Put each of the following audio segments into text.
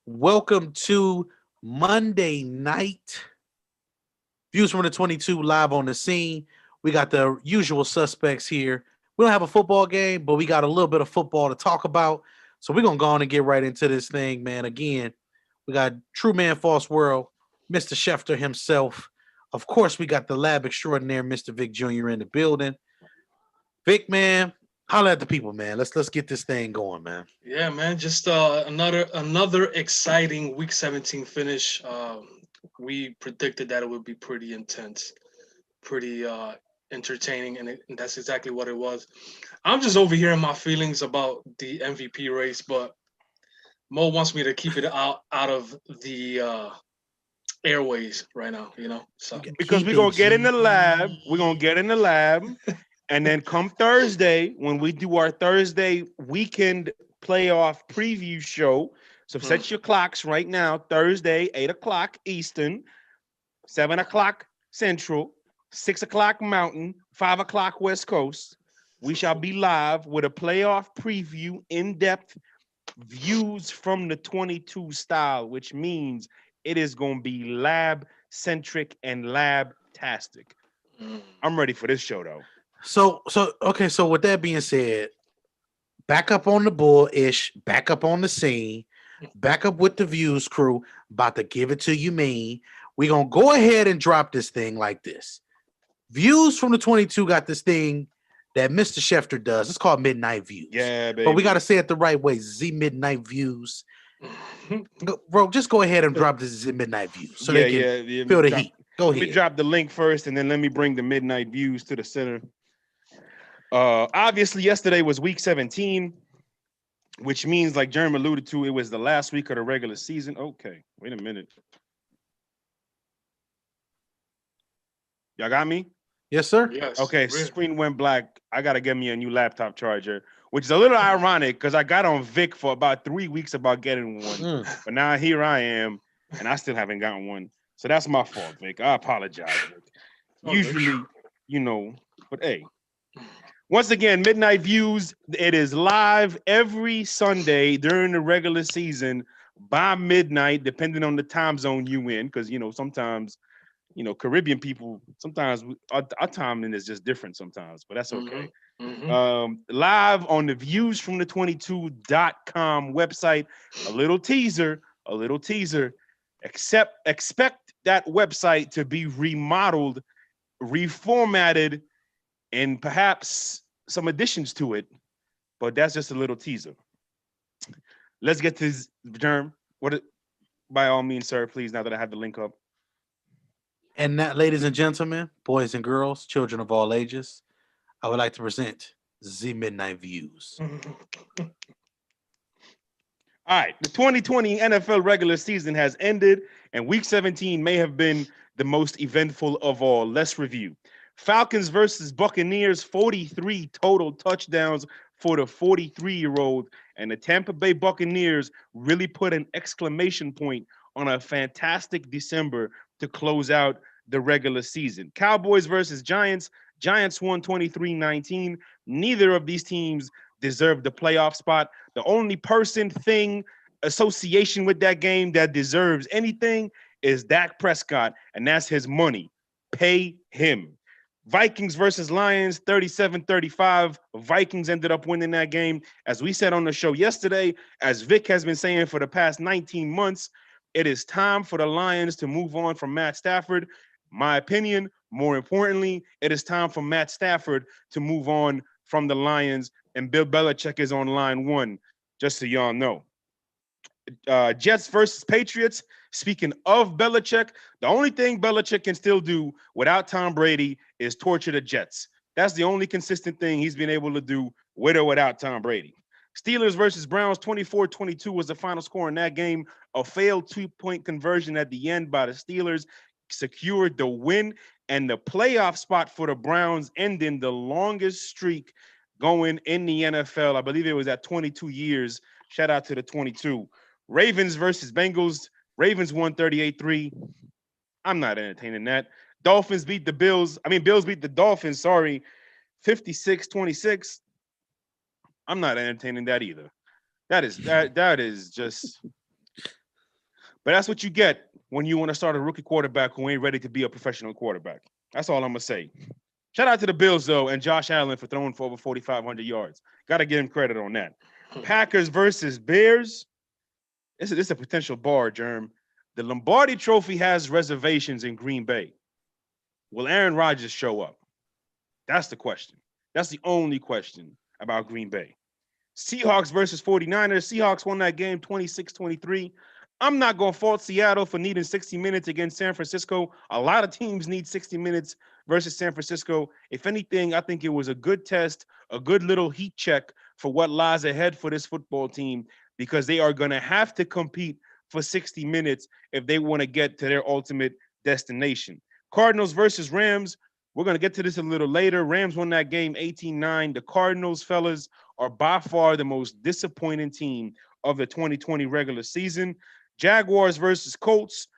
Welcome to Monday night. Views from the 22 live on the scene. We got the usual suspects here. We don't have a football game, but we got a little bit of football to talk about. So we're going to go on and get right into this thing, man. Again, we got True Man False World, Mr. Schefter himself. Of course, we got the lab extraordinaire, Mr. Vic Jr. in the building. Vic, man, holla at the people, man. Let's get this thing going, man. Yeah, man. Just another exciting Week 17 finish. We predicted that it would be pretty intense, pretty entertaining, and that's exactly what it was. I'm just over here in my feelings about the MVP race, but Mo wants me to keep it out of the airways right now. We So got Because keep we're it gonna get in the lab. We're G. gonna get in the lab, and then come Thursday when we do our Thursday weekend playoff preview show. So mm, set your clocks right now. Thursday, 8 o'clock Eastern, 7 o'clock Central, 6 o'clock Mountain, 5 o'clock West Coast. We shall be live with a playoff preview, in-depth views from the 22 style, which means it is going to be lab centric and lab tastic. mm. I'm ready for this show though. So with that being said, back up on the bull ish, back up on the scene, back up with the views crew. About to give it to you, mean. We're gonna go ahead and drop this thing like this. Views from the 22 got this thing that Mr. Schefter does. It's called Midnight Views. Yeah, But we gotta baby. say it the right way. Z Midnight Views. Bro, just go ahead and drop this Z Midnight Views so they Yeah, can yeah, yeah. feel the heat. Go Let me ahead. drop the link first, and then let me bring the midnight views to the center. Obviously, yesterday was week 17, which means, like Jeremy alluded to, it was the last week of the regular season. Okay, wait a minute. Y'all got me? Yes, sir. Yes, Okay, really. screen went black. I gotta get me a new laptop charger, which is a little ironic because I got on Vic for about 3 weeks about getting one, Mm. but now here I am, and I still haven't gotten one. So that's my fault, Vic. I apologize, Vic. Oh, good. Usually, you know, but hey, once again, Midnight Views. It is live every Sunday during the regular season by midnight, depending on the time zone you in, because sometimes Caribbean people, sometimes our timing is just different sometimes, but that's Mm-hmm. okay. Mm-hmm. Live on the views from the 22.com website. A little teaser. Expect that website to be remodeled, reformatted, and perhaps some additions to it. But that's just a little teaser. Let's get to this, Germ. By all means, sir, please, now that I have the link up. And that, ladies and gentlemen, boys and girls, children of all ages, I would like to present Z Midnight Views. All right, the 2020 NFL regular season has ended, and Week 17 may have been the most eventful of all. Let's review. Falcons versus Buccaneers, 43 total touchdowns for the 43-year-old, and the Tampa Bay Buccaneers really put an exclamation point on a fantastic December to close out the regular season. Cowboys versus Giants. Giants won 23-19. Neither of these teams deserved the playoff spot. The only person, thing, association with that game that deserves anything is Dak Prescott, and that's his money. Pay him. Vikings versus Lions, 37-35. Vikings ended up winning that game. As we said on the show yesterday, as Vic has been saying for the past 19 months, it is time for the Lions to move on from Matt Stafford. My opinion, more importantly, it is time for Matt Stafford to move on from the Lions, and Bill Belichick is on line one, just so y'all know. Jets versus Patriots. Speaking of Belichick, the only thing Belichick can still do without Tom Brady is torture the Jets. That's the only consistent thing he's been able to do with or without Tom Brady. Steelers versus Browns, 24-22 was the final score in that game. A failed two-point conversion at the end by the Steelers secured the win, and the playoff spot for the Browns, ending the longest streak going in the NFL. I believe it was at 22 years. Shout out to the 22. Ravens versus Bengals. Ravens won 38-3. I'm not entertaining that. Dolphins beat the Bills. Bills beat the Dolphins, sorry, 56-26. I'm not entertaining that either. That is just But that's what you get when you want to start a rookie quarterback who ain't ready to be a professional quarterback. That's all I'm going to say. Shout out to the Bills, though, and Josh Allen for throwing for over 4,500 yards. Got to give him credit on that. Packers versus Bears. This is a potential bar, Germ. The Lombardi Trophy has reservations in Green Bay. Will Aaron Rodgers show up? That's the question. That's the only question about Green Bay. Seahawks versus 49ers. Seahawks won that game 26-23. I'm not going to fault Seattle for needing 60 minutes against San Francisco. A lot of teams need 60 minutes versus San Francisco. If anything, I think it was a good test, a good little heat check for what lies ahead for this football team, because they are going to have to compete for 60 minutes if they want to get to their ultimate destination. Cardinals versus Rams. We're going to get to this a little later. Rams won that game 18-9. The Cardinals, fellas, are by far the most disappointing team of the 2020 regular season. Jaguars versus Colts.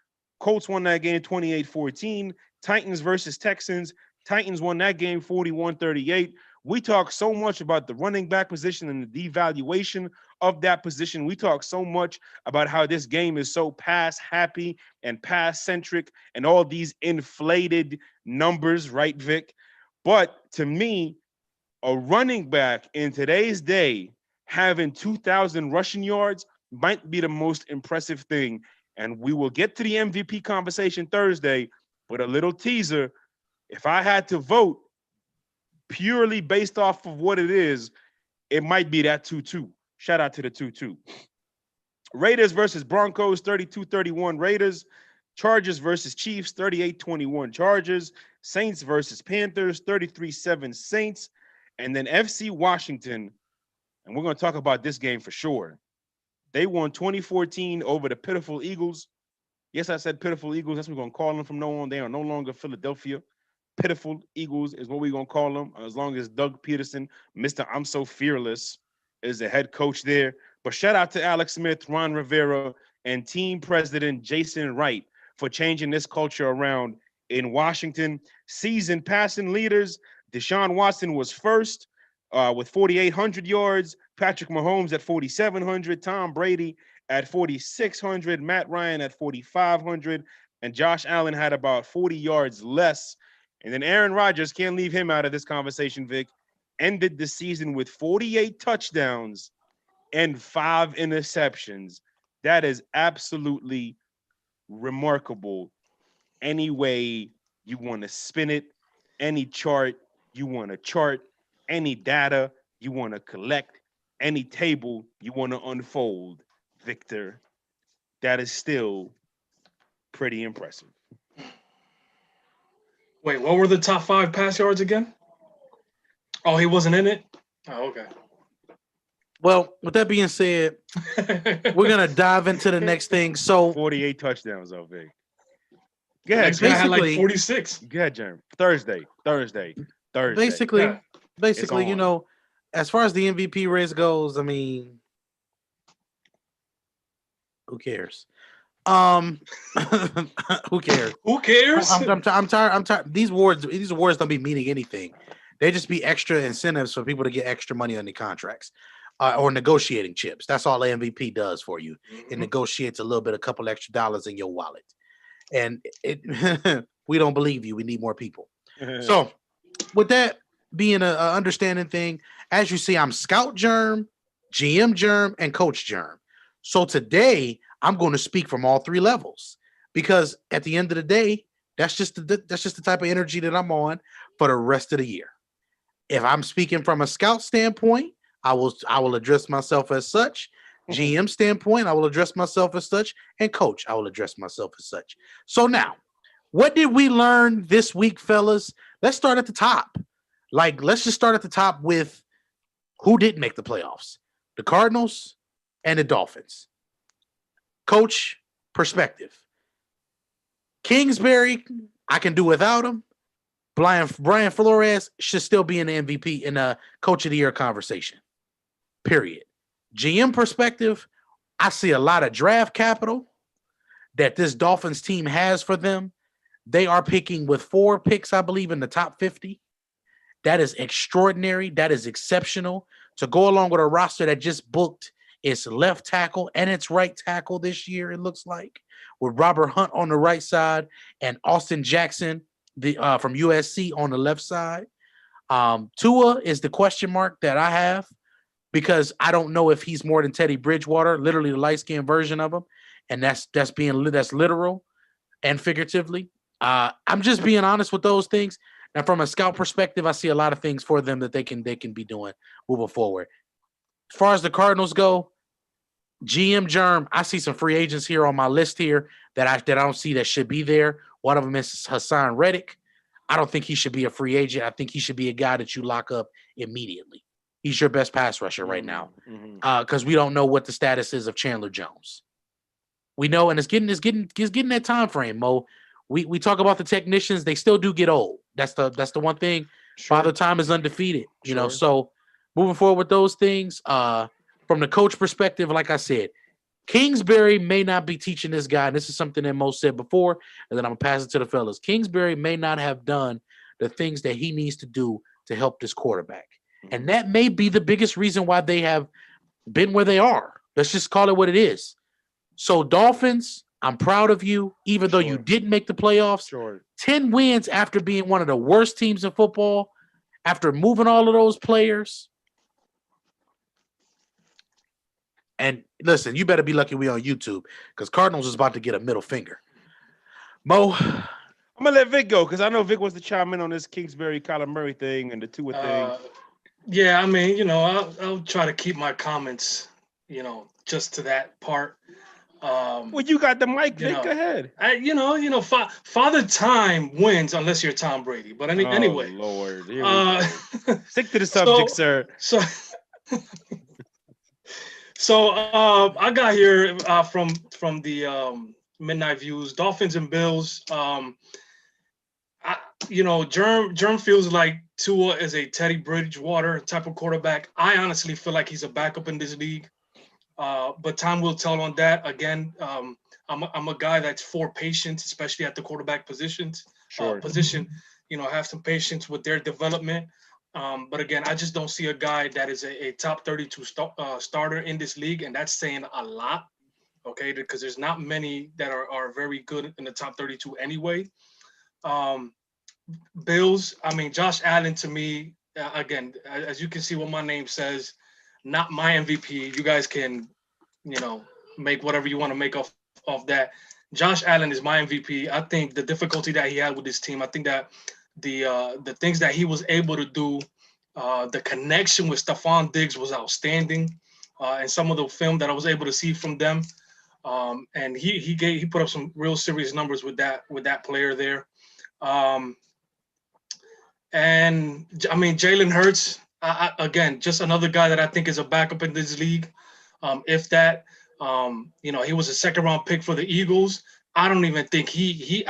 Colts won that game 28-14. Titans versus Texans. Titans won that game 41-38. We talk so much about the running back position and the devaluation of that position. We talk so much about how this game is so pass happy and pass centric and all these inflated numbers, right, Vic? But to me, a running back in today's day having 2,000 rushing yards might be the most impressive thing. And we will get to the MVP conversation Thursday, but a little teaser. If I had to vote purely based off of what it is, it might be that 2-2. Shout out to the 2-2. Raiders versus Broncos, 32-31 Raiders. Chargers versus Chiefs, 38-21 Chargers. Saints versus Panthers, 33-7 Saints. And then FC Washington, and we're going to talk about this game for sure. They won 2014 over the pitiful Eagles. Yes, I said pitiful Eagles. That's what we're going to call them from now on. They are no longer Philadelphia. Pitiful Eagles is what we're going to call them, as long as Doug Peterson, Mr. I'm So Fearless, is the head coach there. But shout out to Alex Smith, Ron Rivera, and team president Jason Wright for changing this culture around in Washington. Season passing leaders, Deshaun Watson was first with 4,800 yards. Patrick Mahomes at 4,700. Tom Brady at 4,600. Matt Ryan at 4,500. And Josh Allen had about 40 yards less. And then Aaron Rodgers, can't leave him out of this conversation, Vic, ended the season with 48 touchdowns and 5 interceptions. That is absolutely remarkable. Any way you want to spin it, any chart you want to chart, any data you want to collect, any table you want to unfold, Victor, that is still pretty impressive. Wait, what were the top 5 pass yards again? Oh, he wasn't in it? Oh, okay. Well, with that being said, we're going to dive into the next thing. So 48 touchdowns, though, Vic. Go ahead, I had like 46. Go ahead, Jeremy. Thursday. Basically, you know, as far as the MVP race goes, I mean, who cares? Who cares? Who cares? I'm tired. These awards don't be meaning anything. They just be extra incentives for people to get extra money on the contracts or negotiating chips. That's all the MVP does for you. It negotiates a little bit, a couple extra dollars in your wallet. And we don't believe you. We need more people. So with that being an understanding thing, as you see, I'm Scout Germ, GM Germ, and Coach Germ. So today I'm going to speak from all 3 levels, because at the end of the day, that's just the type of energy that I'm on for the rest of the year. If I'm speaking from a scout standpoint, I will address myself as such. GM standpoint, I will address myself as such, and coach, I will address myself as such. So now, what did we learn this week, fellas? Let's start at the top. Let's just start at the top with who didn't make the playoffs: the Cardinals and the Dolphins. Coach, perspective. Kingsbury, I can do without him. Brian Flores should still be in the MVP in a Coach of the Year conversation. Period. GM perspective, I see a lot of draft capital that this Dolphins team has for them. They are picking with 4 picks, I believe, in the top 50. That is extraordinary. That is exceptional to go along with a roster that just booked its left tackle and its right tackle this year, it looks like. with Robert Hunt on the right side and Austin Jackson from USC on the left side. Tua is the question mark that I have because I don't know if he's more than Teddy Bridgewater, literally the light-skinned version of him, and that's literal and figuratively. I'm just being honest with those things. Now, from a scout perspective, I see a lot of things for them that they can be doing moving forward. As far as the Cardinals go, GM Germ, I see some free agents here on my list here that I don't see that should be there. One of them is Hassan Reddick. I don't think he should be a free agent. I think he should be a guy that you lock up immediately. He's your best pass rusher right now because we don't know what the status is of Chandler Jones. We know, and it's getting that time frame, Mo. We talk about the technicians; they still do get old. That's the one thing. Sure. Father Time is undefeated, you know. So moving forward with those things, from the coach perspective, like I said, Kingsbury may not be teaching this guy. And this is something that Mo said before, and then I'm gonna pass it to the fellas. Kingsbury may not have done the things that he needs to do to help this quarterback, and that may be the biggest reason why they have been where they are. Let's just call it what it is. So Dolphins, I'm proud of you, even though you didn't make the playoffs. 10 wins after being one of the worst teams in football, after moving all of those players. And listen, you better be lucky we on YouTube because Cardinals is about to get a middle finger. Mo, I'm gonna let Vic go because I know Vic wants to chime in on this Kingsbury, Kyler Murray thing and the Tua thing. Yeah, I mean, you know, I'll try to keep my comments, you know, just to that part. Well, you got the mic, Vic. Go ahead. Father Time wins unless you're Tom Brady. But anyway, Lord, here we go. Stick to the subject, sir. So I got here from the Midnight Views, Dolphins and Bills. Germ feels like Tua is a Teddy Bridgewater type of quarterback. I honestly feel like he's a backup in this league. But time will tell on that. Again, I'm a guy that's for patience, especially at the quarterback position. Have some patience with their development. But again, I just don't see a guy that is a top 32 starter in this league, and that's saying a lot, okay? Because there's not many that are very good in the top 32 anyway. Bills, I mean, Josh Allen to me, again, as you can see what my name says, not my MVP. You guys can, make whatever you want to make off that. Josh Allen is my MVP. I think the difficulty that he had with this team, I think that the things that he was able to do, the connection with Stephon Diggs was outstanding, and some of the film that I was able to see from them, and he put up some real serious numbers with that player there, and I mean Jalen Hurts, again, just another guy that I think is a backup in this league, if that, he was a second round pick for the Eagles. I don't even think he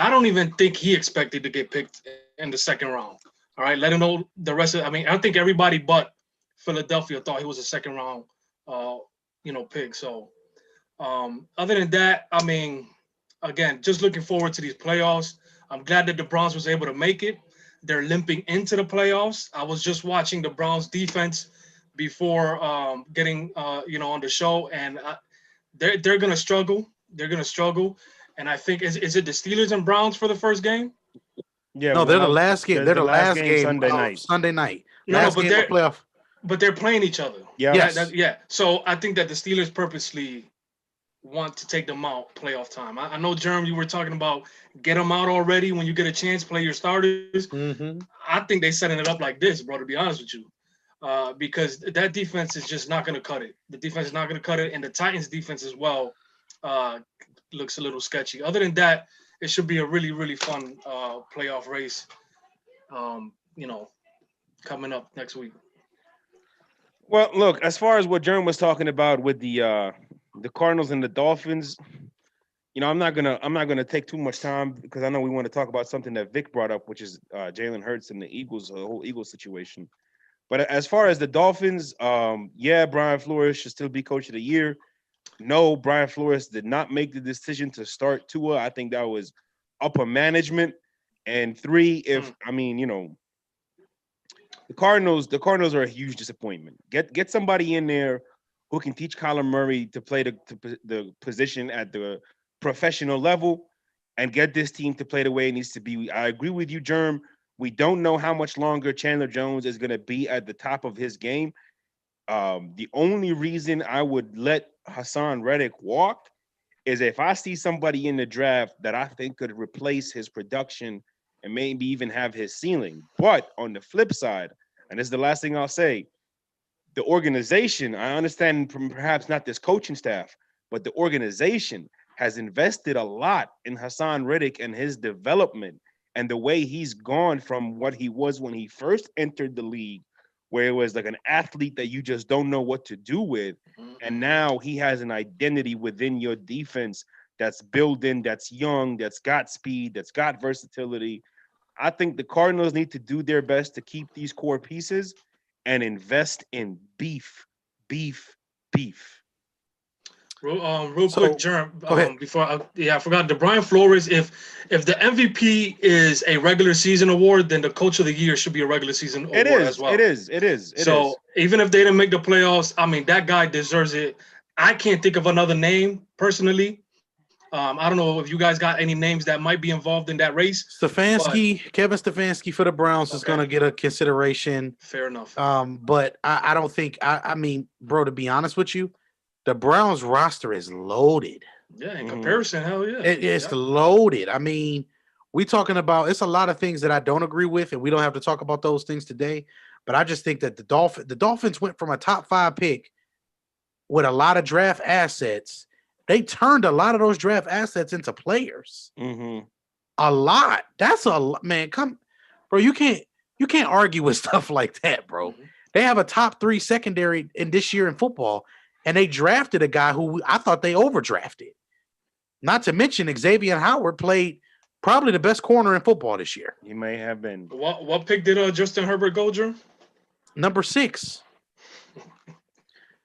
expected to get picked in the second round. All right, let him know the rest of. I mean, I think everybody but Philadelphia thought he was a second round, pick. So, other than that, I mean, again, just looking forward to these playoffs. I'm glad that the Browns was able to make it. They're limping into the playoffs. I was just watching the Browns defense before getting on the show, and they're gonna struggle. They're gonna struggle. And I think is it the Steelers and Browns for the first game? Yeah, no, they're the last game. They're the last game Sunday night. Sunday night. But playoff. But they're playing each other. Yeah. Yes. Yeah. So I think that the Steelers purposely want to take them out playoff time. I know, Jerm, you were talking about get them out already when you get a chance, play your starters. Mm-hmm. I think they're setting it up like this, bro, to be honest with you. Because that defense is just not going to cut it. The defense is not going to cut it, and the Titans defense as well looks a little sketchy. Other than that, it should be a really, really fun playoff race, coming up next week. Well, look, as far as what Jerm was talking about with the Cardinals and the Dolphins, I'm not gonna take too much time because I know we want to talk about something that Vic brought up, which is Jalen Hurts and the Eagles, the whole Eagles situation. But as far as the Dolphins, Brian Flores should still be coach of the year. No, Brian Flores did not make the decision to start Tua. I think that was upper management. And three, the Cardinals are a huge disappointment. Get somebody in there who can teach Kyler Murray to play the position at the professional level and get this team to play the way it needs to be. I agree with you, Germ. We don't know how much longer Chandler Jones is going to be at the top of his game. The only reason I would let Hassan Reddick walk is if I see somebody in the draft that I think could replace his production and maybe even have his ceiling. But on the flip side, and this is the last thing I'll say, the organization, I understand from perhaps not this coaching staff, but the organization has invested a lot in Hassan Reddick and his development and the way he's gone from what he was when he first entered the league, where it was like an athlete that you just don't know what to do with. And now he has an identity within your defense that's built in, that's young, that's got speed, that's got versatility. I think the Cardinals need to do their best to keep these core pieces and invest in beef. Real So, quick, Germ. go ahead. I forgot. The Brian Flores. If the MVP is a regular season award, then the Coach of the Year should be a regular season award as well. It is. So even if they didn't make the playoffs, I mean that guy deserves it. I can't think of another name personally. I don't know if you guys got any names that might be involved in that race. Kevin Stefanski for the Browns is going to get a consideration. Fair enough. But I don't think. I mean, bro, to be honest with you, the Browns roster is loaded. Yeah, in comparison, hell yeah. It's loaded. I mean, we talking about it's a lot of things that I don't agree with, and we don't have to talk about those things today. But I just think that the Dolphins went from a top 5 pick with a lot of draft assets. They turned a lot of those draft assets into players. A lot. That's a lot, man. Come, bro. You can't argue with stuff like that, bro. They have a top 3 secondary in this year in football, and they drafted a guy who I thought they overdrafted. Not to mention Xavier Howard played probably the best corner in football this year. He may have been. What pick did Justin Herbert go, Drew? Number 6.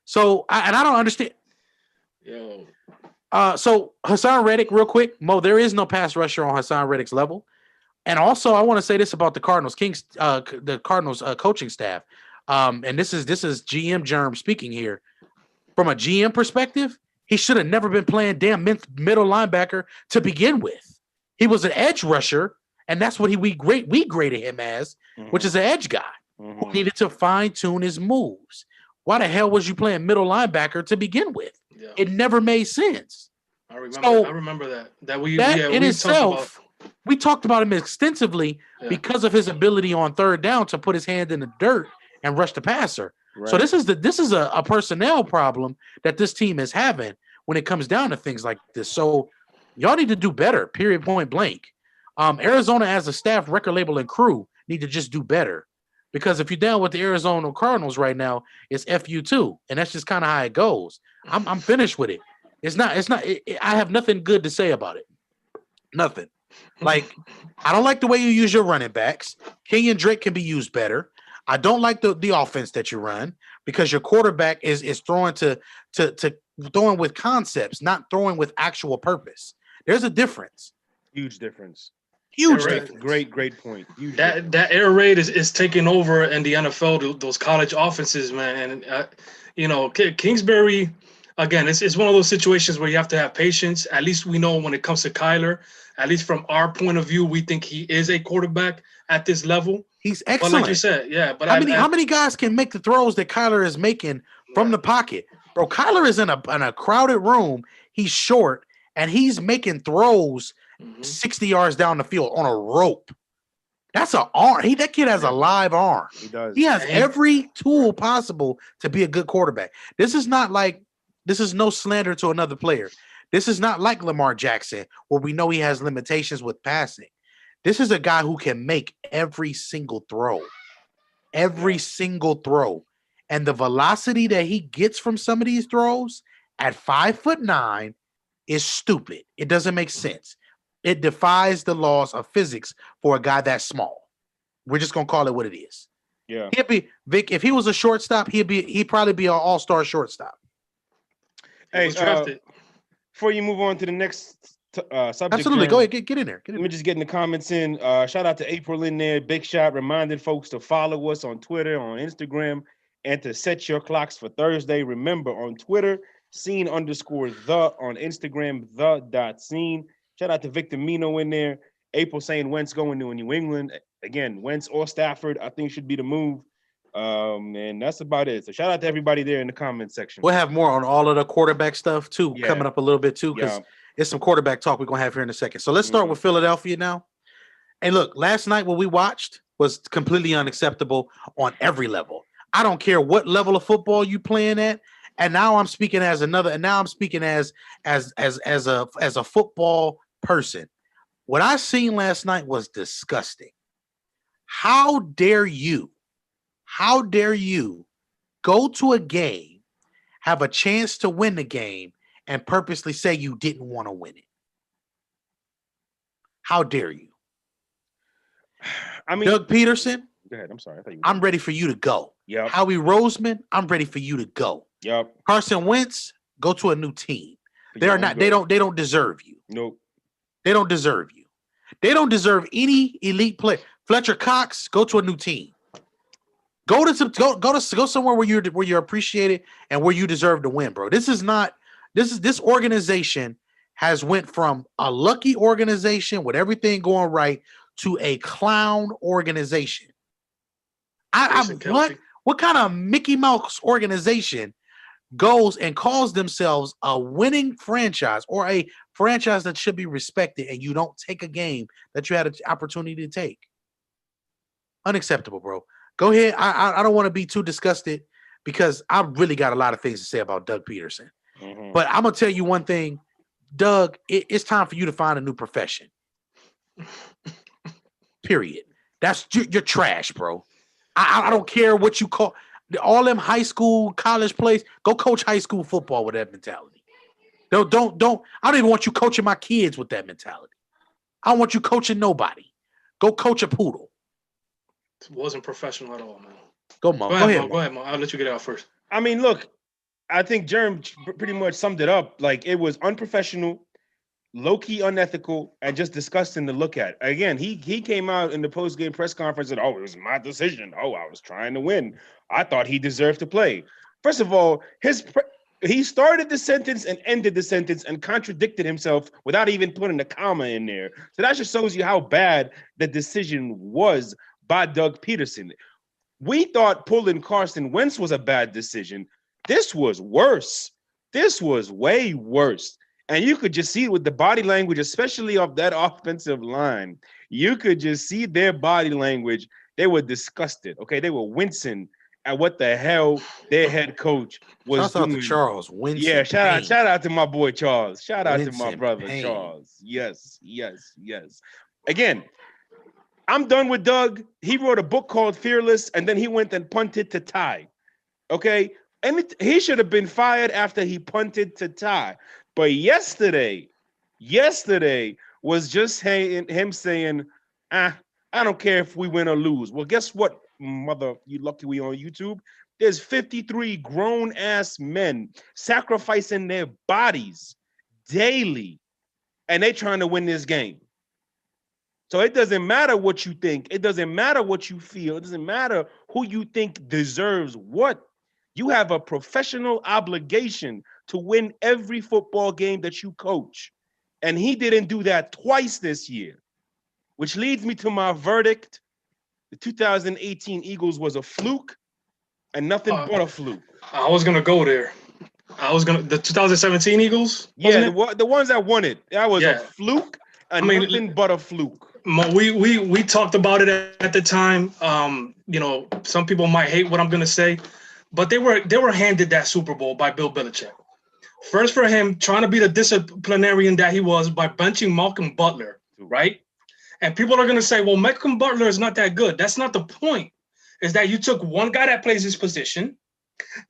So I don't understand. Yo. So Hassan Reddick, real quick, Mo, there is no pass rusher on Hassan Reddick's level. And also, I want to say this about the Cardinals, the Cardinals coaching staff. And this is GM Germ speaking here. From a GM perspective, he should have never been playing damn middle linebacker to begin with. He was an edge rusher, and that's what we graded him as, which is an edge guy who needed to fine tune his moves. Why the hell was you playing middle linebacker to begin with? Yeah. It never made sense. I remember that. We talked about him extensively because of his ability on third down to put his hand in the dirt and rush the passer. Right. So this is a personnel problem that this team is having when it comes down to things like this. So y'all need to do better, period, point blank. Arizona as a staff, record label, and crew need to just do better. Because if you're down with the Arizona Cardinals right now, it's FU too, and that's just kind of how it goes. I'm finished with it. I have nothing good to say about it. Nothing. Like, I don't like the way you use your running backs. Kenyon Drake can be used better. I don't like the offense that you run because your quarterback is throwing to throwing with concepts, not throwing with actual purpose. There's a difference. Huge difference. Huge difference. Great point. That air raid is taking over in the NFL. Those college offenses, man, and Kingsbury. Again, it's one of those situations where you have to have patience. At least we know when it comes to Kyler, at least from our point of view, we think he is a quarterback at this level. He's excellent. But like you said, yeah. But how many guys can make the throws that Kyler is making from the pocket? Bro, Kyler is in a crowded room. He's short, and he's making throws 60 yards down the field on a rope. That's an arm. That kid has a live arm. He does. He has every tool possible to be a good quarterback. This is no slander to another player. This is not like Lamar Jackson, where we know he has limitations with passing. This is a guy who can make every single throw. Every single throw. And the velocity that he gets from some of these throws at 5'9" is stupid. It doesn't make sense. It defies the laws of physics for a guy that small. We're just gonna call it what it is. Yeah. He'd be Vic, if he was a shortstop, he'd probably be an all-star shortstop. Hey, before you move on to the next subject. Absolutely. Go ahead. Get in there. Let me just get in the comments in. Shout out to April in there. Big shot. Reminded folks to follow us on Twitter, on Instagram, and to set your clocks for Thursday. Remember, on Twitter, @scene_the on Instagram, the.scene. Shout out to Victor Mino in there. April saying Wentz going to New England. Again, Wentz or Stafford, I think should be the move. And that's about it. So shout out to everybody there in the comment section. We'll have more on all of the quarterback stuff too, Yeah. coming up a little bit too, because it's some quarterback talk we're gonna have here in a second. So let's start with Philadelphia now. And look, last night what we watched was completely unacceptable on every level. I don't care what level of football you playing at. And now I'm speaking as a football person. What I seen last night was disgusting. How dare you go to a game, have a chance to win the game, and purposely say you didn't want to win it? How dare you? I mean, Doug Peterson, go ahead. I'm sorry. I'm ready for you to go. Yep. Howie Roseman, I'm ready for you to go. Yep. Carson Wentz, go to a new team. They don't deserve you. Nope. They don't deserve you. They don't deserve any elite play. Fletcher Cox, go to a new team. Go somewhere where you're appreciated and where you deserve to win, bro. This organization has went from a lucky organization with everything going right to a clown organization. What kind of Mickey Mouse organization goes and calls themselves a winning franchise or a franchise that should be respected, and you don't take a game that you had an opportunity to take? Unacceptable, bro. Go ahead. I don't want to be too disgusted because I really got a lot of things to say about Doug Peterson. Mm-hmm. But I'm going to tell you one thing, Doug, it's time for you to find a new profession. Period. You're trash, bro. I don't care what you call all them high school, college plays. Go coach high school football with that mentality. Don't. I don't even want you coaching my kids with that mentality. I don't want you coaching nobody. Go coach a poodle. It wasn't professional at all, man. Go, Mo. Go ahead, Mo. I'll let you get it out first. I mean, look, I think Jerm pretty much summed it up. Like, it was unprofessional, low-key unethical, and just disgusting to look at. Again, he came out in the post-game press conference and, it was my decision. I was trying to win. I thought he deserved to play. First of all, he started the sentence and ended the sentence and contradicted himself without even putting a comma in there. So that just shows you how bad the decision was by Doug Peterson. We thought pulling Carson Wentz was a bad decision. This was worse. This was way worse. And you could just see it with the body language, especially of that offensive line. You could just see their body language. They were disgusted. Okay, they were wincing at what the hell their head coach was doing. Shout out to Charles Winston. Yeah, shout out to my boy Charles. Shout out to my Winston brother Payne. Charles. Yes. Again, I'm done with Doug. He wrote a book called Fearless, and then he went and punted to Ty. Okay? And he should have been fired after he punted to Ty. But yesterday was just him saying, I don't care if we win or lose. Well, guess what, mother, you lucky we on YouTube? There's 53 grown-ass men sacrificing their bodies daily, and they trying to win this game. So it doesn't matter what you think. It doesn't matter what you feel. It doesn't matter who you think deserves what. You have a professional obligation to win every football game that you coach. And he didn't do that twice this year, which leads me to my verdict. The 2018 Eagles was a fluke and nothing but a fluke. I was going to go there. The 2017 Eagles? Yeah, the ones that won it. That was a fluke and nothing but a fluke. We talked about it at the time. Some people might hate what I'm going to say, but they were handed that Super Bowl by Bill Belichick. First, for him trying to be the disciplinarian that he was by benching Malcolm Butler, right? And people are going to say, well, Malcolm Butler is not that good. That's not the point. Is that you took one guy that plays his position.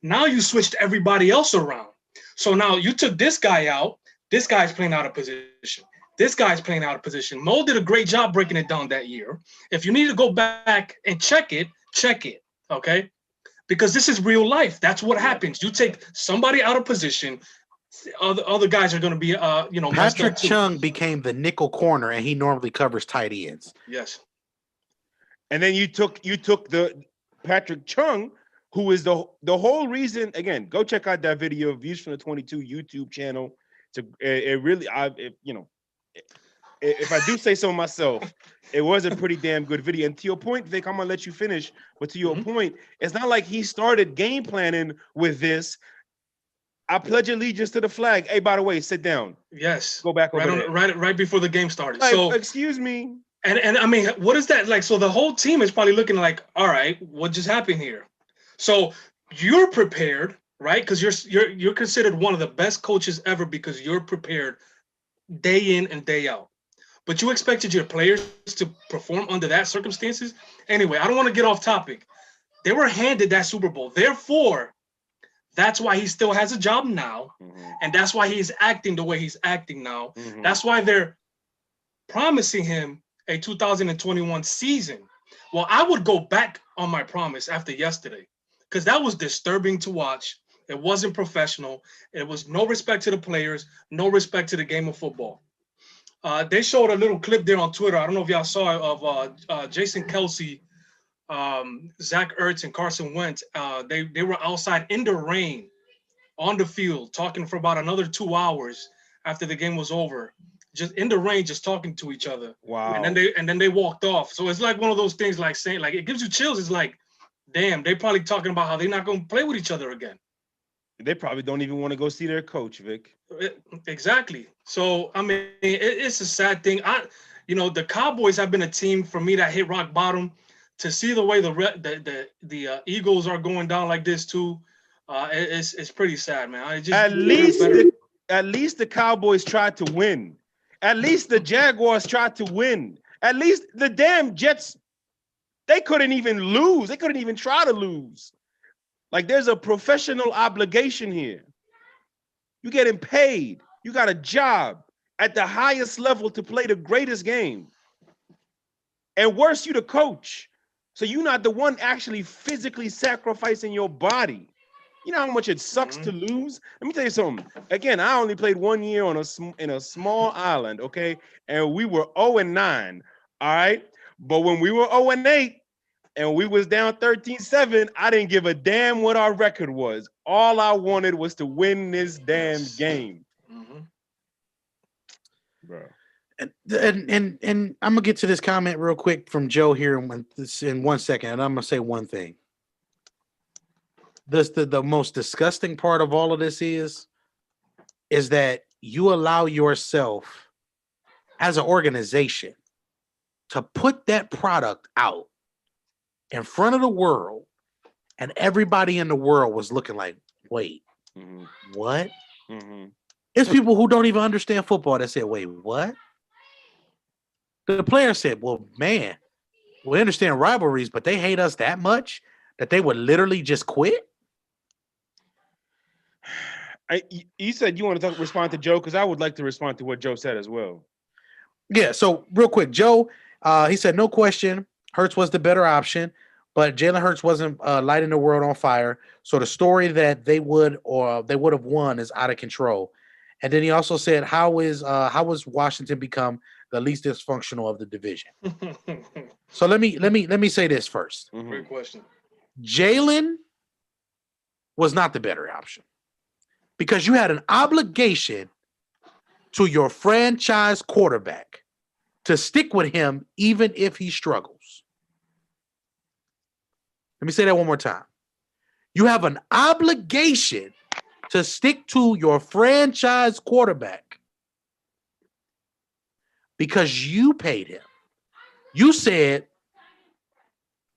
Now you switched everybody else around. So now you took this guy out. This guy's playing out of position. This guy's playing out of position. Mo did a great job breaking it down that year. If you need to go back and check it, okay? Because this is real life. That's what happens. You take somebody out of position, other guys are going to be, Patrick Chung became the nickel corner, and he normally covers tight ends. Yes. And then you took the Patrick Chung, who is the whole reason. Again, go check out that video, Views from the 22 YouTube channel. It really, if I do say so myself, it was a pretty damn good video. And to your point, Vic, I'm gonna let you finish. But to your point, it's not like he started game planning with this. I pledge allegiance to the flag. Hey, by the way, sit down. Yes. Go back over there. Right before the game started. Like, so excuse me. And I mean, what is that like? So the whole team is probably looking like, all right, what just happened here? So you're prepared, right? Because you're considered one of the best coaches ever because you're prepared day in and day out. But you expected your players to perform under that circumstances. Anyway, I don't want to get off topic. They were handed that Super Bowl. Therefore, that's why he still has a job now. And that's why he's acting the way he's acting now. That's why they're promising him a 2021 season. Well, I would go back on my promise after yesterday because that was disturbing to watch. It wasn't professional. It was no respect to the players, no respect to the game of football. They showed a little clip there on Twitter. I don't know if y'all saw it, of Jason Kelce, Zach Ertz, and Carson Wentz. They were outside in the rain on the field talking for about another 2 hours after the game was over. Just in the rain, just talking to each other. Wow. And then they walked off. So it's like one of those things, like saying, like, it gives you chills. It's like, damn, they probably talking about how they're not going to play with each other again. They probably don't even want to go see their coach, Vic. Exactly. So I mean, it's a sad thing. The Cowboys have been a team for me that hit rock bottom. To see the way the Eagles are going down like this too, it's pretty sad, man. At least the Cowboys tried to win. At least the Jaguars tried to win. At least the damn Jets, they couldn't even lose. They couldn't even try to lose. Like, there's a professional obligation here. You're getting paid. You got a job at the highest level to play the greatest game. And worse, you the coach. So you're not the one actually physically sacrificing your body. You know how much it sucks to lose? Let me tell you something. Again, I only played 1 year in a small island, okay? And we were 0-9, all right? But when we were 0-8 and we was down 13-7, I didn't give a damn what our record was. All I wanted was to win this damn game. Bro. And I'm gonna get to this comment real quick from Joe here in 1 second, and I'm gonna say one thing. The most disgusting part of all of this is that you allow yourself as an organization to put that product out in front of the world, and everybody in the world was looking like, wait, what? It's people who don't even understand football that said, wait, what? The player said, well, man, we understand rivalries, but they hate us that much that they would literally just quit? You said you want to respond to Joe, because I would like to respond to what Joe said as well. Yeah, so real quick, Joe, he said, no question, Hurts was the better option, but Jalen Hurts wasn't lighting the world on fire. So the story that they would have won is out of control. And then he also said, how was Washington become the least dysfunctional of the division? So let me say this first. Great question. Jalen was not the better option because you had an obligation to your franchise quarterback to stick with him even if he struggles. Let me say that one more time. You have an obligation to stick to your franchise quarterback because you paid him. You said,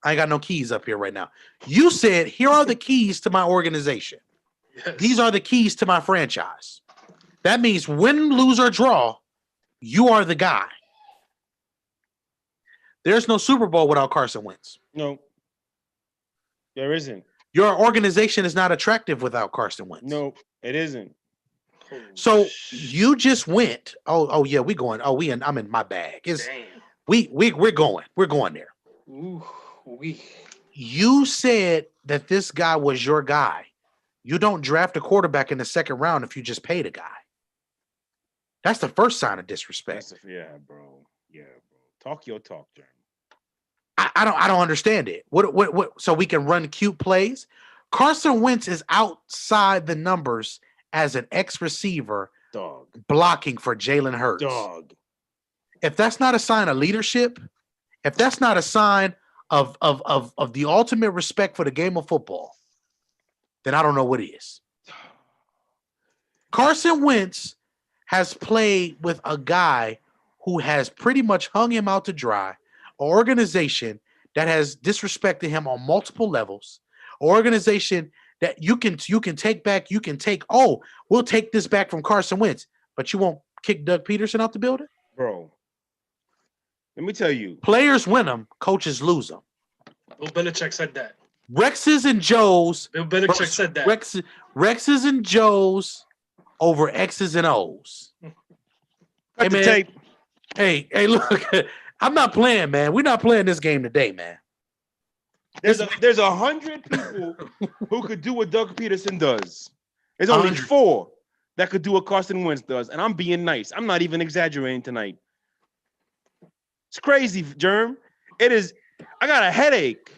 I ain't got no keys up here right now. You said, here are the keys to my organization. Yes. These are the keys to my franchise. That means win, lose, or draw, you are the guy. There's no Super Bowl without Carson Wentz. No, there isn't. Your organization is not attractive without Carson Wentz. No, it isn't. So you just went. Oh yeah, we going. I'm in my bag. We're going there. Ooh, You said that this guy was your guy. You don't draft a quarterback in the second round if you just paid a guy. That's the first sign of disrespect. Yeah, bro. Talk your talk, Jeremy. I don't understand it. What? So we can run cute plays. Carson Wentz is outside the numbers as an X receiver Dog. blocking for Jalen Hurts. Dog. If that's not a sign of leadership, if that's not a sign of the ultimate respect for the game of football, then I don't know what is. Carson Wentz has played with a guy who has pretty much hung him out to dry, an organization that has disrespected him on multiple levels, an organization that you can take back, we'll take this back from Carson Wentz, but you won't kick Doug Peterson out the building? Bro, let me tell you. Players win them, coaches lose them. Bill Belichick said that. Rex's and Joe's. Bill Belichick said that. Rex's and Joe's over X's and O's. Cut the tape. Hey, look, I'm not playing, man. We're not playing this game today, man. There's 100 people who could do what Doug Peterson does. There's only 100. 4 that could do what Carson Wentz does, and I'm being nice. I'm not even exaggerating tonight. It's crazy, Germ. It is. I got a headache.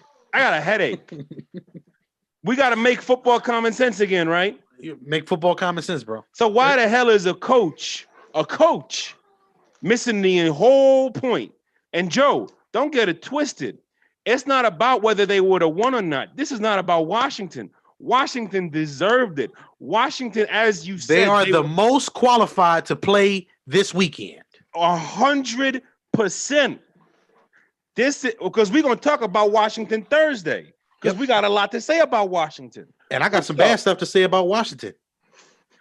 We got to make football common sense again, right? You make football common sense, bro. So why the hell is a coach missing the whole point? And Joe, don't get it twisted. It's not about whether they would have won or not. This is not about Washington. Washington deserved it. Washington, as you said, they are the most qualified to play this weekend. 100%. This is because we're gonna talk about Washington Thursday because we got a lot to say about Washington. And I got some bad stuff to say about Washington.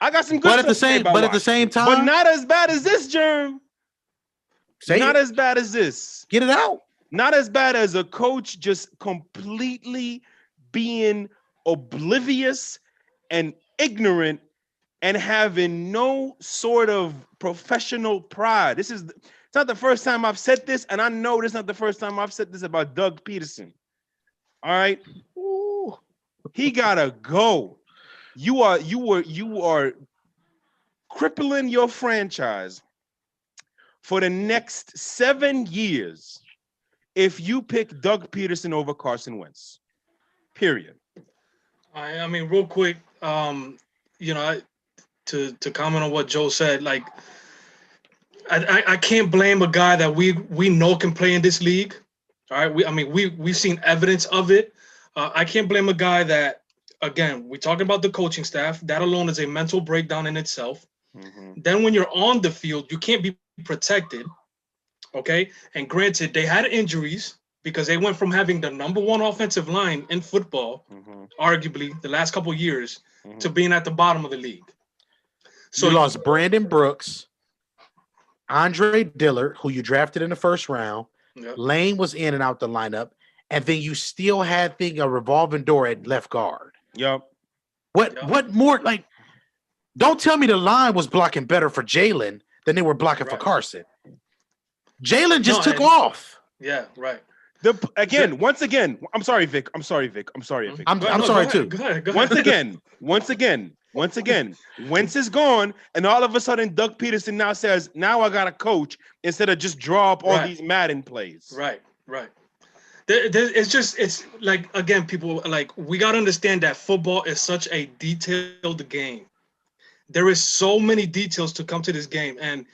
I got some good stuff to say about But at the same time, but not as bad as this, Germ. Not as bad as this. Get it out. Not as bad as a coach just completely being oblivious and ignorant and having no sort of professional pride. It's not the first time I've said this, and I know this is not the first time I've said this about Doug Peterson. All right. Ooh, he gotta go. You are crippling your franchise for the next 7 years if you pick Doug Peterson over Carson Wentz. Period. I mean, real quick, to comment on what Joe said, like, I can't blame a guy that we know can play in this league. All right, we've seen evidence of it. I can't blame a guy that, again, we're talking about the coaching staff. That alone is a mental breakdown in itself. Mm-hmm. Then when you're on the field, you can't be protected. Okay, and granted, they had injuries because they went from having the number 1 offensive line in football, arguably the last couple of years, to being at the bottom of the league. So you lost Brandon Brooks, Andre Dillard, who you drafted in the first round. Yep. Lane was in and out the lineup, and then you still had a revolving door at left guard. Yep. What more? Like, don't tell me the line was blocking better for Jalen than they were blocking for Carson. Jalen just took off. Yeah, right. Once again, I'm sorry, Vic. I'm sorry, Vic. I'm sorry too. Go ahead. Once again, Wentz is gone, and all of a sudden, Doug Peterson now says, "Now I got a coach," instead of just draw up all these Madden plays. Right. It's like, again, people, like, we got to understand that football is such a detailed game. There is so many details to come to this game, and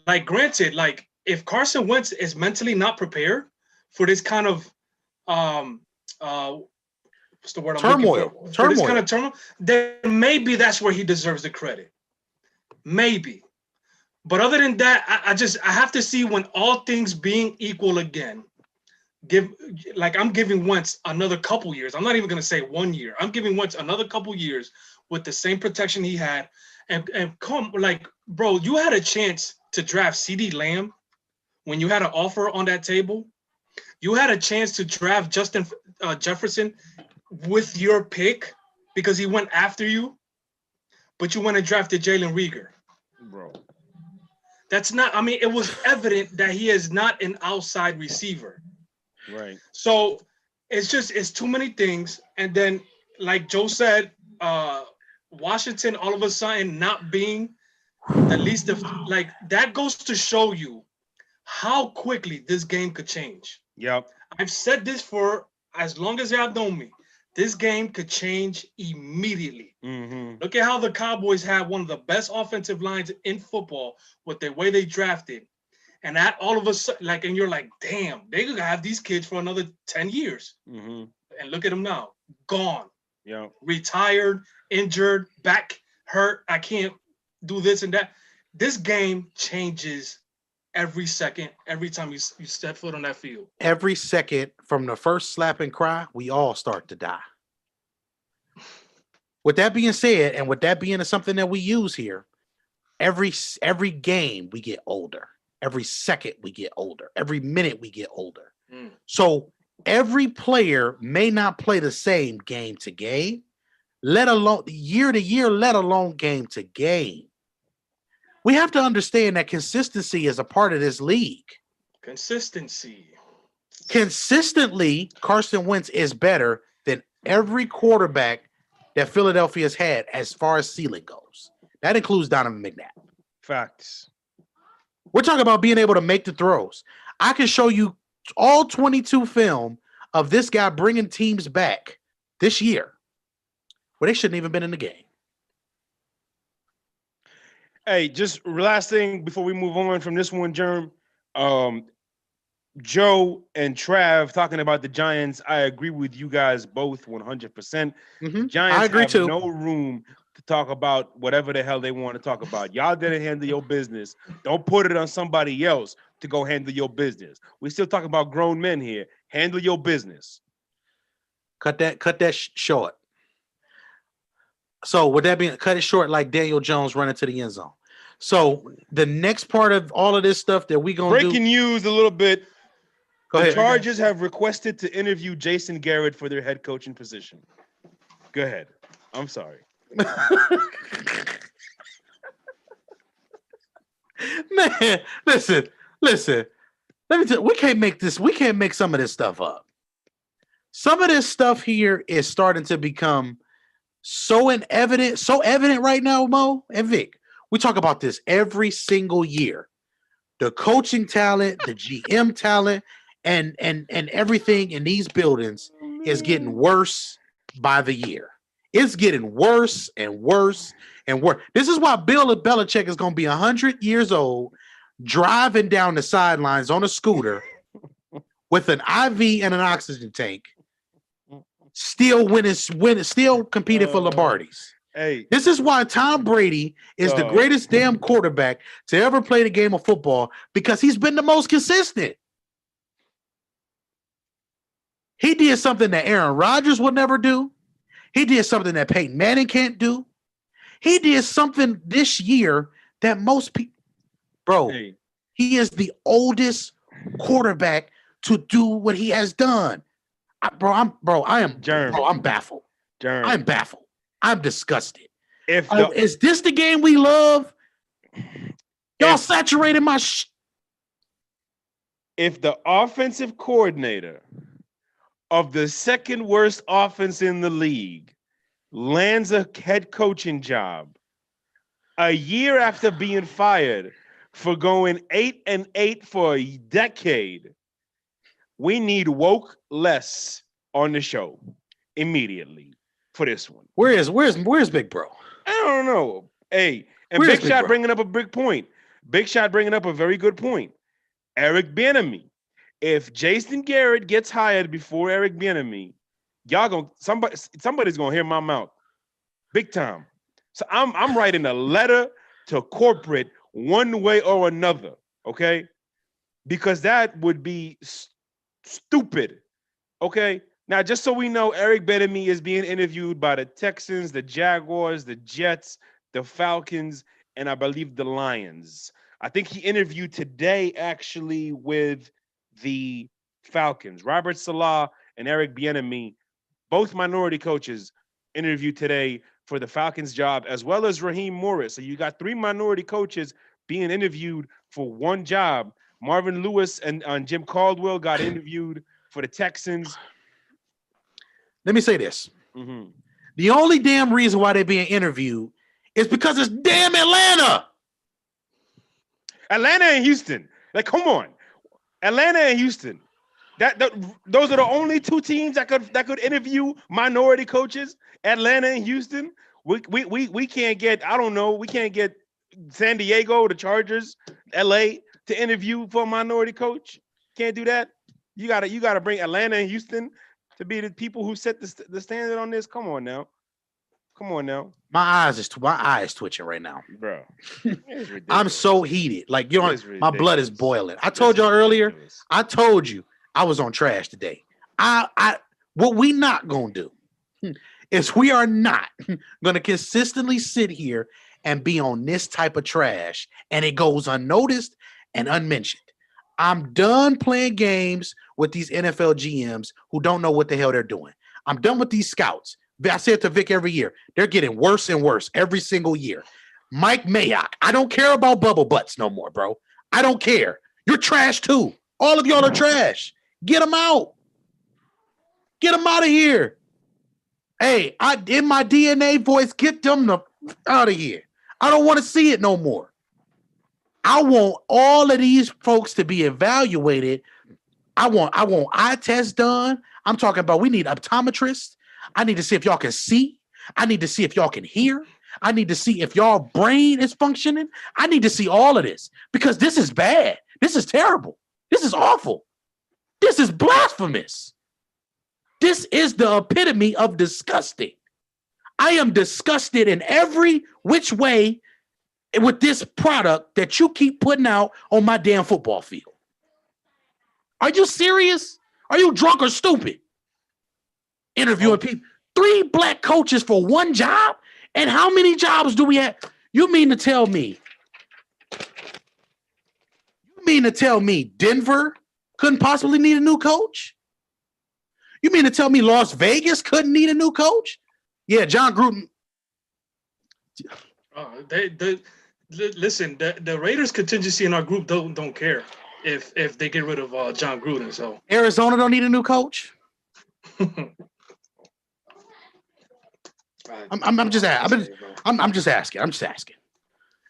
like, granted, like, if Carson Wentz is mentally not prepared for this kind of what's the word? Turmoil. For this kind of turmoil, then maybe that's where he deserves the credit. Maybe. But other than that, I have to see, when all things being equal again, I'm giving Wentz another couple years. I'm not even going to say 1 year. I'm giving Wentz another couple years with the same protection he had. And come, like, bro, you had a chance to draft CeeDee Lamb when you had an offer on that table. You had a chance to draft Justin Jefferson with your pick because he went after you, but you went and drafted Jalen Reagor. Bro. That's not, I mean, it was evident that he is not an outside receiver. Right. So it's too many things. And then, like Joe said, Washington all of a sudden not being the least of, like, that goes to show you how quickly this game could change. Yep. I've said this for as long as y'all known me. This game could change immediately. Mm-hmm. Look at how the Cowboys have one of the best offensive lines in football with the way they drafted. And that all of a sudden, and you're like, damn, they could have these kids for another 10 years. Mm-hmm. And look at them now. Gone. Yeah. Retired, injured, back hurt. I can't do this and that. This game changes every second, every time you step foot on that field. Every second from the first slap and cry, we all start to die. With that being said, and with that being something that we use here, every game we get older. Every second we get older. Every minute we get older. So every player may not play the same game to game, let alone year to year, let alone game to game. We have to understand that consistency is a part of this league. Consistency. Consistently, Carson Wentz is better than every quarterback that Philadelphia's had as far as ceiling goes. That includes Donovan McNabb. Facts. We're talking about being able to make the throws. I can show you all 22 film of this guy bringing teams back this year where they shouldn't even been in the game. Hey, just last thing before we move on from this one, Germ. Joe and Trav talking about the Giants. I agree with you guys both 100%. Mm-hmm. Giants I agree have too. no room to talk about whatever the hell they want to talk about. Y'all didn't handle your business. Don't put it on somebody else to go handle your business. We're still talking about grown men here. Handle your business. Cut that short. So with that being cut it short, like Daniel Jones running to the end zone. So the next part of all of this stuff that we gonna Breaking news a little bit. Go the ahead. Chargers have requested to interview Jason Garrett for their head coaching position. Go ahead. I'm sorry. Man, listen. Let me tell you, we can't make some of this stuff up. Some of this stuff here is starting to become so evident right now, Mo and Vic. We talk about this every single year. The coaching talent, the GM talent, and everything in these buildings is getting worse by the year. It's getting worse and worse and worse. This is why Bill Belichick is going to be 100 years old, driving down the sidelines on a scooter with an IV and an oxygen tank, still competing for Lombardies. Hey, this is why Tom Brady is the greatest damn quarterback to ever play the game of football, because he's been the most consistent. He did something that Aaron Rodgers would never do. He did something that Peyton Manning can't do. He did something this year that most people, he is the oldest quarterback to do what he has done. I'm baffled. I'm baffled. I'm disgusted. Is this the game we love? Y'all saturated my If the offensive coordinator of the second worst offense in the league lands a head coaching job a year after being fired for going 8-8 for a decade, we need woke less on the show immediately for this one. Where's Big Bro? I don't know. Hey, and Big Shot bringing up a big point. Big Shot bringing up a very good point. Eric Bieniemy. If Jason Garrett gets hired before Eric Bieniemy, somebody's gonna hear my mouth, big time. So I'm writing a letter to corporate one way or another, okay? Because that would be stupid, okay? Now, just so we know, Eric Bieniemy is being interviewed by the Texans, the Jaguars, the Jets, the Falcons, and I believe the Lions. I think he interviewed today actually with the Falcons. Robert Saleh and Eric Bieniemy, both minority coaches, interviewed today for the Falcons job, as well as Raheem Morris. So you got 3 minority coaches being interviewed for one job. Marvin Lewis and Jim Caldwell got interviewed for the Texans. Let me say this. Mm-hmm. The only damn reason why they're being interviewed is because it's damn Atlanta. Atlanta and Houston. Like, come on. Atlanta and Houston. Those are the only two teams that could interview minority coaches. Atlanta and Houston. We can't get. I don't know. We can't get San Diego, the Chargers, LA to interview for a minority coach. Can't do that. You gotta bring Atlanta and Houston to be the people who set the standard on this. Come on now. My eyes twitching right now, Bro. I'm so heated. Like my blood is boiling. I told This y'all is earlier. ridiculous. I told you I was on trash today. What we not gonna do is we are not gonna consistently sit here and be on this type of trash and it goes unnoticed and unmentioned. I'm done playing games with these NFL GMs who don't know what the hell they're doing. I'm done with these scouts. I say it to Vic every year. They're getting worse and worse every single year. Mike Mayock, I don't care about bubble butts no more, bro. I don't care. You're trash too. All of y'all are trash. Get them out. Get them out of here. Hey, in my DNA voice, get them out of here. I don't want to see it no more. I want all of these folks to be evaluated. I want eye tests done. I'm talking about we need optometrists. I need to see if y'all can see. I need to see if y'all can hear. I need to see if y'all brain is functioning. I need to see all of this because this is bad. This is terrible. This is awful. This is blasphemous. This is the epitome of disgusting. I am disgusted in every which way with this product that you keep putting out on my damn football field. Are you serious? Are you drunk or stupid? Interviewing people. 3 black coaches for one job? And how many jobs do we have? You mean to tell me Denver couldn't possibly need a new coach? You mean to tell me Las Vegas couldn't need a new coach? Yeah, John Gruden. Listen, the Raiders contingency in our group don't care if they get rid of John Gruden. So Arizona don't need a new coach. I'm just asking.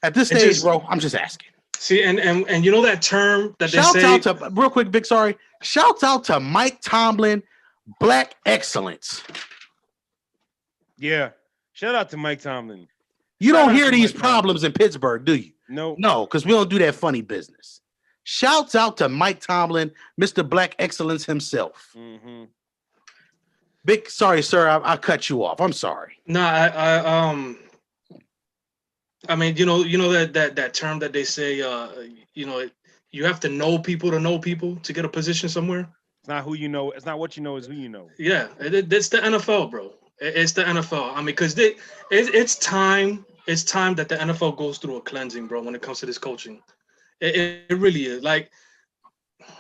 At this stage, bro, I'm just asking. See, and you know that term that they say. Shout out to real quick, big sorry. Shout out to Mike Tomlin, Black Excellence. Yeah. Shout out to Mike Tomlin. You don't hear these problems in Pittsburgh, do you? No, because we don't do that funny business. Shouts out to Mike Tomlin, Mr. Black Excellence himself. Mm-hmm. Big sorry, sir. I cut you off. I'm sorry. No, I mean, you know that term that they say, you have to know people to get a position somewhere. It's not who you know. It's not what you know. It's who you know. Yeah, it's the NFL, bro. It's the NFL. I mean, because it's time. It's time that the NFL goes through a cleansing, bro. When it comes to this coaching, it really is. Like,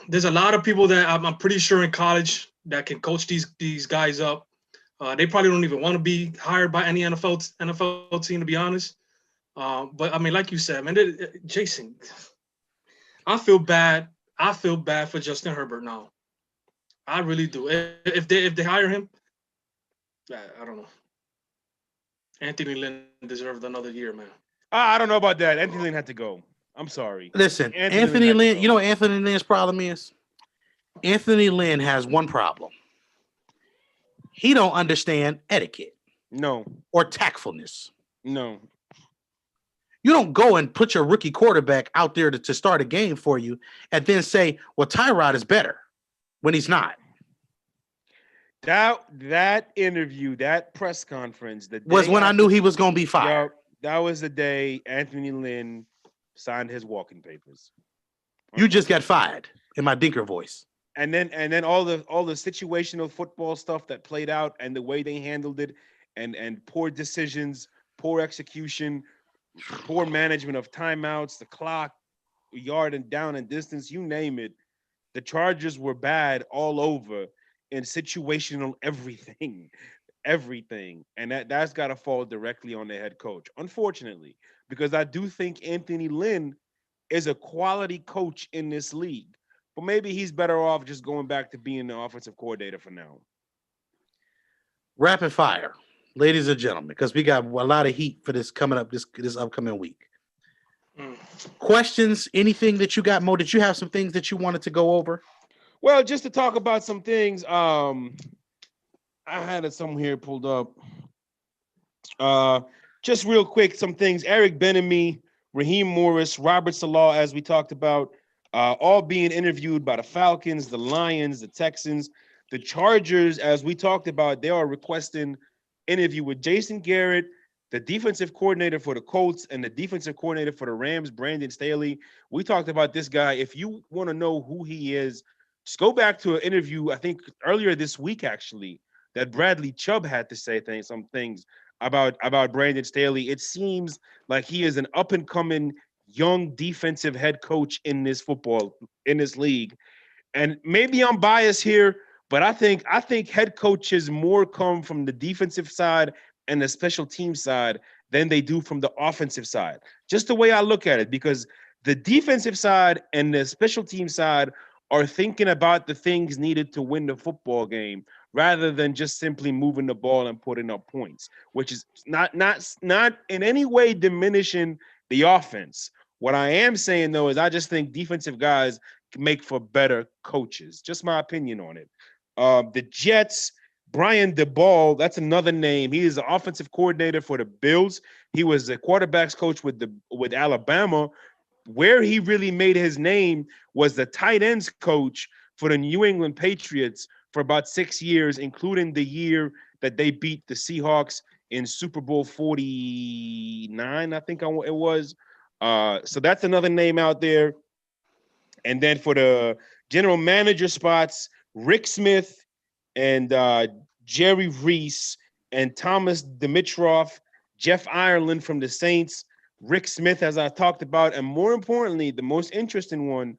there's a lot of people that I'm pretty sure in college that can coach these guys up. They probably don't even want to be hired by any NFL team, to be honest. But I mean, like you said, man, Jason, I feel bad. I feel bad for Justin Herbert now. I really do. If they hire him, I don't know. Anthony Lynn deserved another year, man. I don't know about that. Anthony Lynn had to go. I'm sorry. Listen, Anthony Lynn, you know what Anthony Lynn's problem is? Anthony Lynn has one problem. He don't understand etiquette. No. Or tactfulness. No. You don't go and put your rookie quarterback out there to start a game for you and then say, well, Tyrod is better when he's not. That interview, that press conference, was when I knew he was going to be fired. That was the day Anthony Lynn signed his walking papers. You just got fired in my dinker voice. And then all the situational football stuff that played out and the way they handled it and poor decisions, poor execution, poor management of timeouts, the clock, yard and down and distance, you name it. The Chargers were bad all over in situational everything. And that's got to fall directly on the head coach, unfortunately, because I do think Anthony Lynn is a quality coach in this league. But maybe he's better off just going back to being the offensive coordinator for now. Rapid fire, ladies and gentlemen, because we got a lot of heat for this coming up this upcoming week. Questions, anything that you got, Mo? Did you have some things that you wanted to go over? Well, just to talk about some things. I had it somewhere here pulled up. Just real quick, some things. Eric Bieniemy, Raheem Morris, Robert Salah, as we talked about, all being interviewed by the Falcons, the Lions, the Texans, the Chargers. As we talked about, they are requesting interview with Jason Garrett, the defensive coordinator for the Colts, and the defensive coordinator for the Rams, Brandon Staley. We talked about this guy. If you want to know who he is, just go back to an interview, I think earlier this week, actually, that Bradley Chubb had to say some things about Brandon Staley. It seems like he is an up and coming young defensive head coach in this league. And maybe I'm biased here, but I think head coaches more come from the defensive side and the special team side than they do from the offensive side. Just the way I look at it, because the defensive side and the special team side are thinking about the things needed to win the football game rather than just simply moving the ball and putting up points, which is not in any way diminishing the offense. What I am saying, though, is I just think defensive guys can make for better coaches. Just my opinion on it. The Jets, Brian DeBall, that's another name. He is the offensive coordinator for the Bills. He was the quarterbacks coach with Alabama. Where he really made his name was the tight ends coach for the New England Patriots for about 6 years, including the year that they beat the Seahawks in Super Bowl 49, I think it was. So that's another name out there. And then for the general manager spots, Rick Smith and Jerry Reese and Thomas Dimitroff, Jeff Ireland from the Saints, Rick Smith, as I talked about, and more importantly, the most interesting one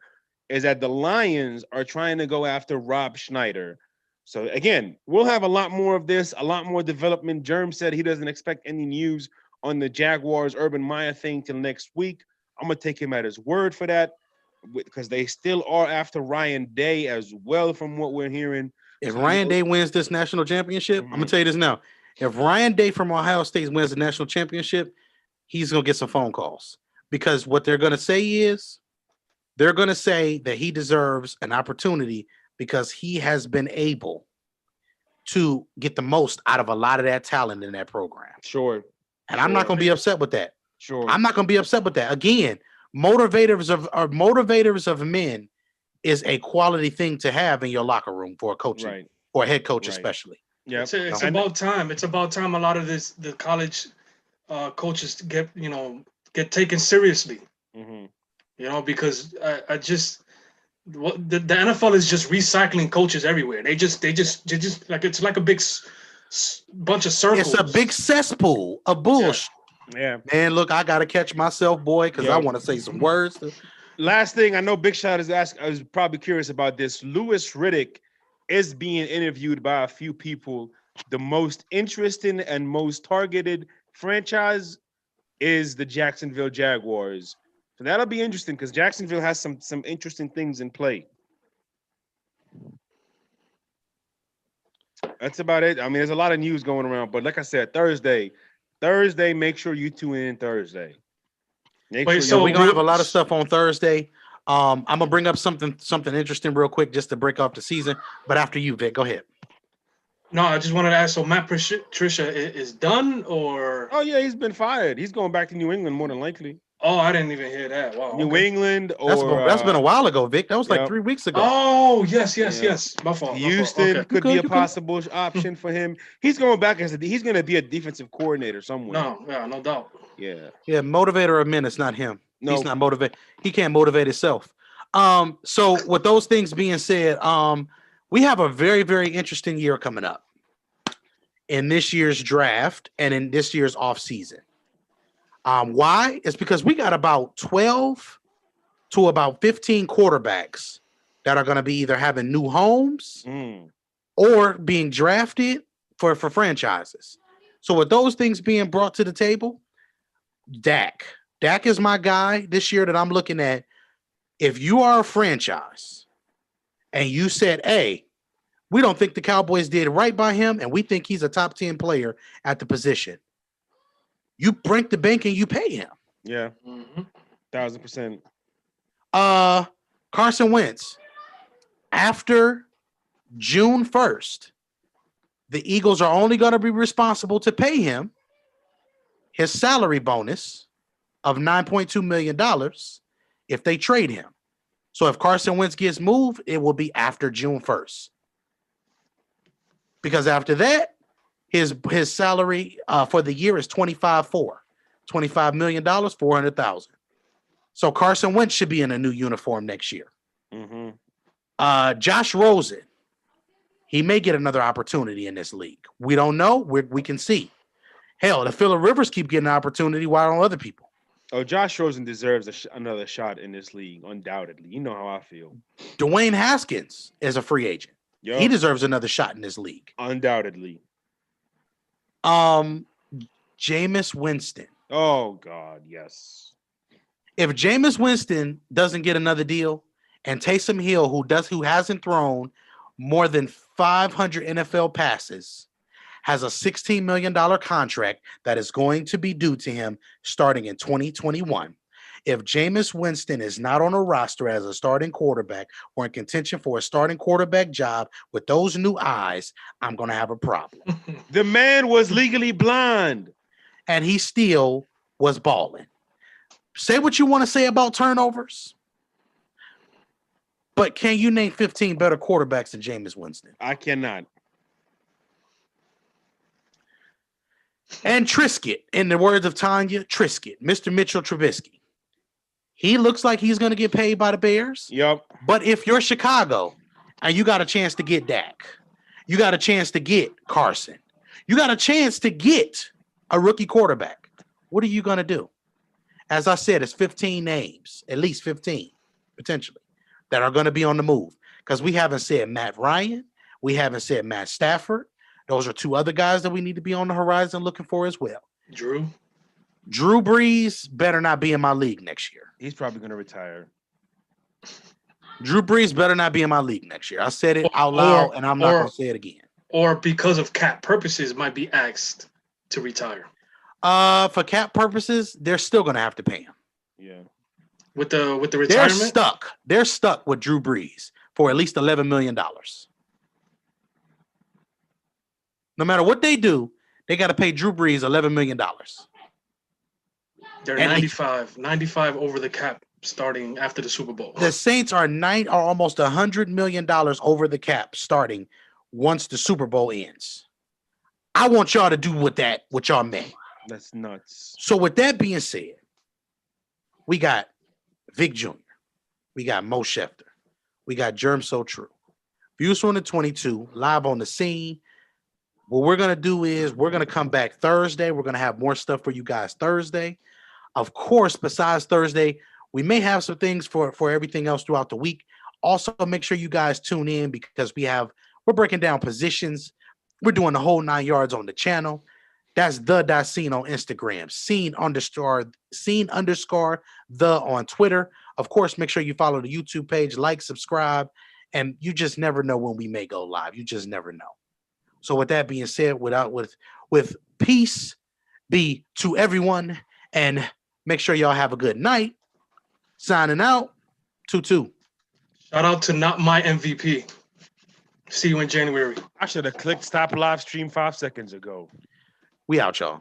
is that the Lions are trying to go after Rob Schneider. So again, we'll have a lot more of this, a lot more development. Germ said he doesn't expect any news on the Jaguars Urban Meyer thing till next week. I'm gonna take him at his word for that, because they still are after Ryan Day as well, from what we're hearing. If Ryan Day wins this national championship, I'm gonna tell you this now. If Ryan Day from Ohio State wins the national championship, he's gonna get some phone calls, because what they're gonna say is they're gonna say that he deserves an opportunity because he has been able to get the most out of a lot of that talent in that program. Sure. And I'm not gonna be upset with that. Sure. I'm not gonna be upset with that. Again, motivators of men is a quality thing to have in your locker room for a coach, right, or a head coach, especially. Yeah, it's about time. It's about time a lot of the college coaches get taken seriously. Mm-hmm. Because I just the NFL is just recycling coaches everywhere. They just like, it's like a big bunch of circles. It's a big cesspool of bullshit. Yeah. Man, look, I gotta catch myself, boy, because I want to say some words. Last thing, I know Big Shot is I was probably curious about this. Louis Riddick is being interviewed by a few people. The most interesting and most targeted franchise is the Jacksonville Jaguars. So that'll be interesting, because Jacksonville has some interesting things in play. That's about it. I mean, there's a lot of news going around, but like I said, Thursday, make sure you tune in Thursday. So we're gonna have a lot of stuff on Thursday. I'm gonna bring up something interesting real quick just to break off the season. But after you, Vic, go ahead. No, I just wanted to ask. So Matt Patricia is done, or? Oh yeah, he's been fired. He's going back to New England more than likely. Oh, I didn't even hear that. Wow. New England, or that's been a while ago, Vic. That was like 3 weeks ago. Oh yes. My fault. Houston could be a possible option for him. He's going back he's going to be a defensive coordinator somewhere. No doubt. Yeah. Motivator of men. It's not him. No. He's not motivated. He can't motivate himself. So with those things being said, we have a very, very interesting year coming up in this year's draft and in this year's off season. Why? It's because we got about 12 to about 15 quarterbacks that are going to be either having new homes or being drafted for franchises. So with those things being brought to the table, Dak is my guy this year that I'm looking at. If you are a franchise and you said, hey, we don't think the Cowboys did right by him and we think he's a top 10 player at the position, you break the bank and you pay him. Yeah. 1000%. Carson Wentz. after June 1st, the Eagles are only going to be responsible to pay him his salary bonus of $9.2 million if they trade him. So if Carson Wentz gets moved, it will be after June 1st. Because after that, his salary for the year is $25 million, $400,000. So Carson Wentz should be in a new uniform next year. Mm-hmm. Josh Rosen, he may get another opportunity in this league. We don't know. We can see. Hell, the Phillip Rivers keep getting an opportunity. Why don't other people? Oh, Josh Rosen deserves another shot in this league, undoubtedly. You know how I feel. Dwayne Haskins is a free agent. Yep. He deserves another shot in this league. Undoubtedly. Jameis Winston. Oh, God, yes. If Jameis Winston doesn't get another deal, and Taysom Hill, who hasn't thrown more than 500 NFL passes, has a $16 million contract that is going to be due to him starting in 2021. If Jameis Winston is not on a roster as a starting quarterback or in contention for a starting quarterback job with those new eyes, I'm going to have a problem. The man was legally blind. And he still was balling. Say what you want to say about turnovers, but can you name 15 better quarterbacks than Jameis Winston? I cannot. And Trisket, in the words of Tanya, Trisket, Mr. Mitchell Trubisky. He looks like he's going to get paid by the Bears. Yep. But if you're Chicago and you got a chance to get Dak, you got a chance to get Carson, you got a chance to get a rookie quarterback, what are you going to do? As I said, it's 15 names, at least 15, potentially, that are going to be on the move. Because we haven't said Matt Ryan. We haven't said Matt Stafford. Those are two other guys that we need to be on the horizon looking for as well. Drew Brees better not be in my league next year. He's probably going to retire. Drew Brees better not be in my league next year. I said it out loud, and I'm not going to say it again. Or because of cap purposes, might be asked to retire. For cap purposes, they're still going to have to pay him. Yeah. With the retirement? They're stuck with Drew Brees for at least $11 million. No matter what they do, they got to pay Drew Brees $11 million. They're 95 over the cap starting after the Super Bowl. The Saints are almost $100 million over the cap starting once the Super Bowl ends. I want y'all to do what y'all made. That's nuts. So with that being said, we got Vic Jr., we got Mo Schefter, we got Germ So True. Views from the 22, live on the scene. What we're going to do is we're going to come back Thursday. We're going to have more stuff for you guys Thursday. Of course, besides Thursday, we may have some things for everything else throughout the week. Also, make sure you guys tune in because we're breaking down positions. We're doing the whole 9 yards on the channel. That's the.scene on Instagram, scene underscore the on Twitter. Of course, make sure you follow the YouTube page, like, subscribe, and you just never know when we may go live. You just never know. So with that being said, with peace be to everyone, and make sure y'all have a good night. Signing out, 2-2. Shout out to Not My MVP. See you in January. I should have clicked stop live stream 5 seconds ago. We out, y'all.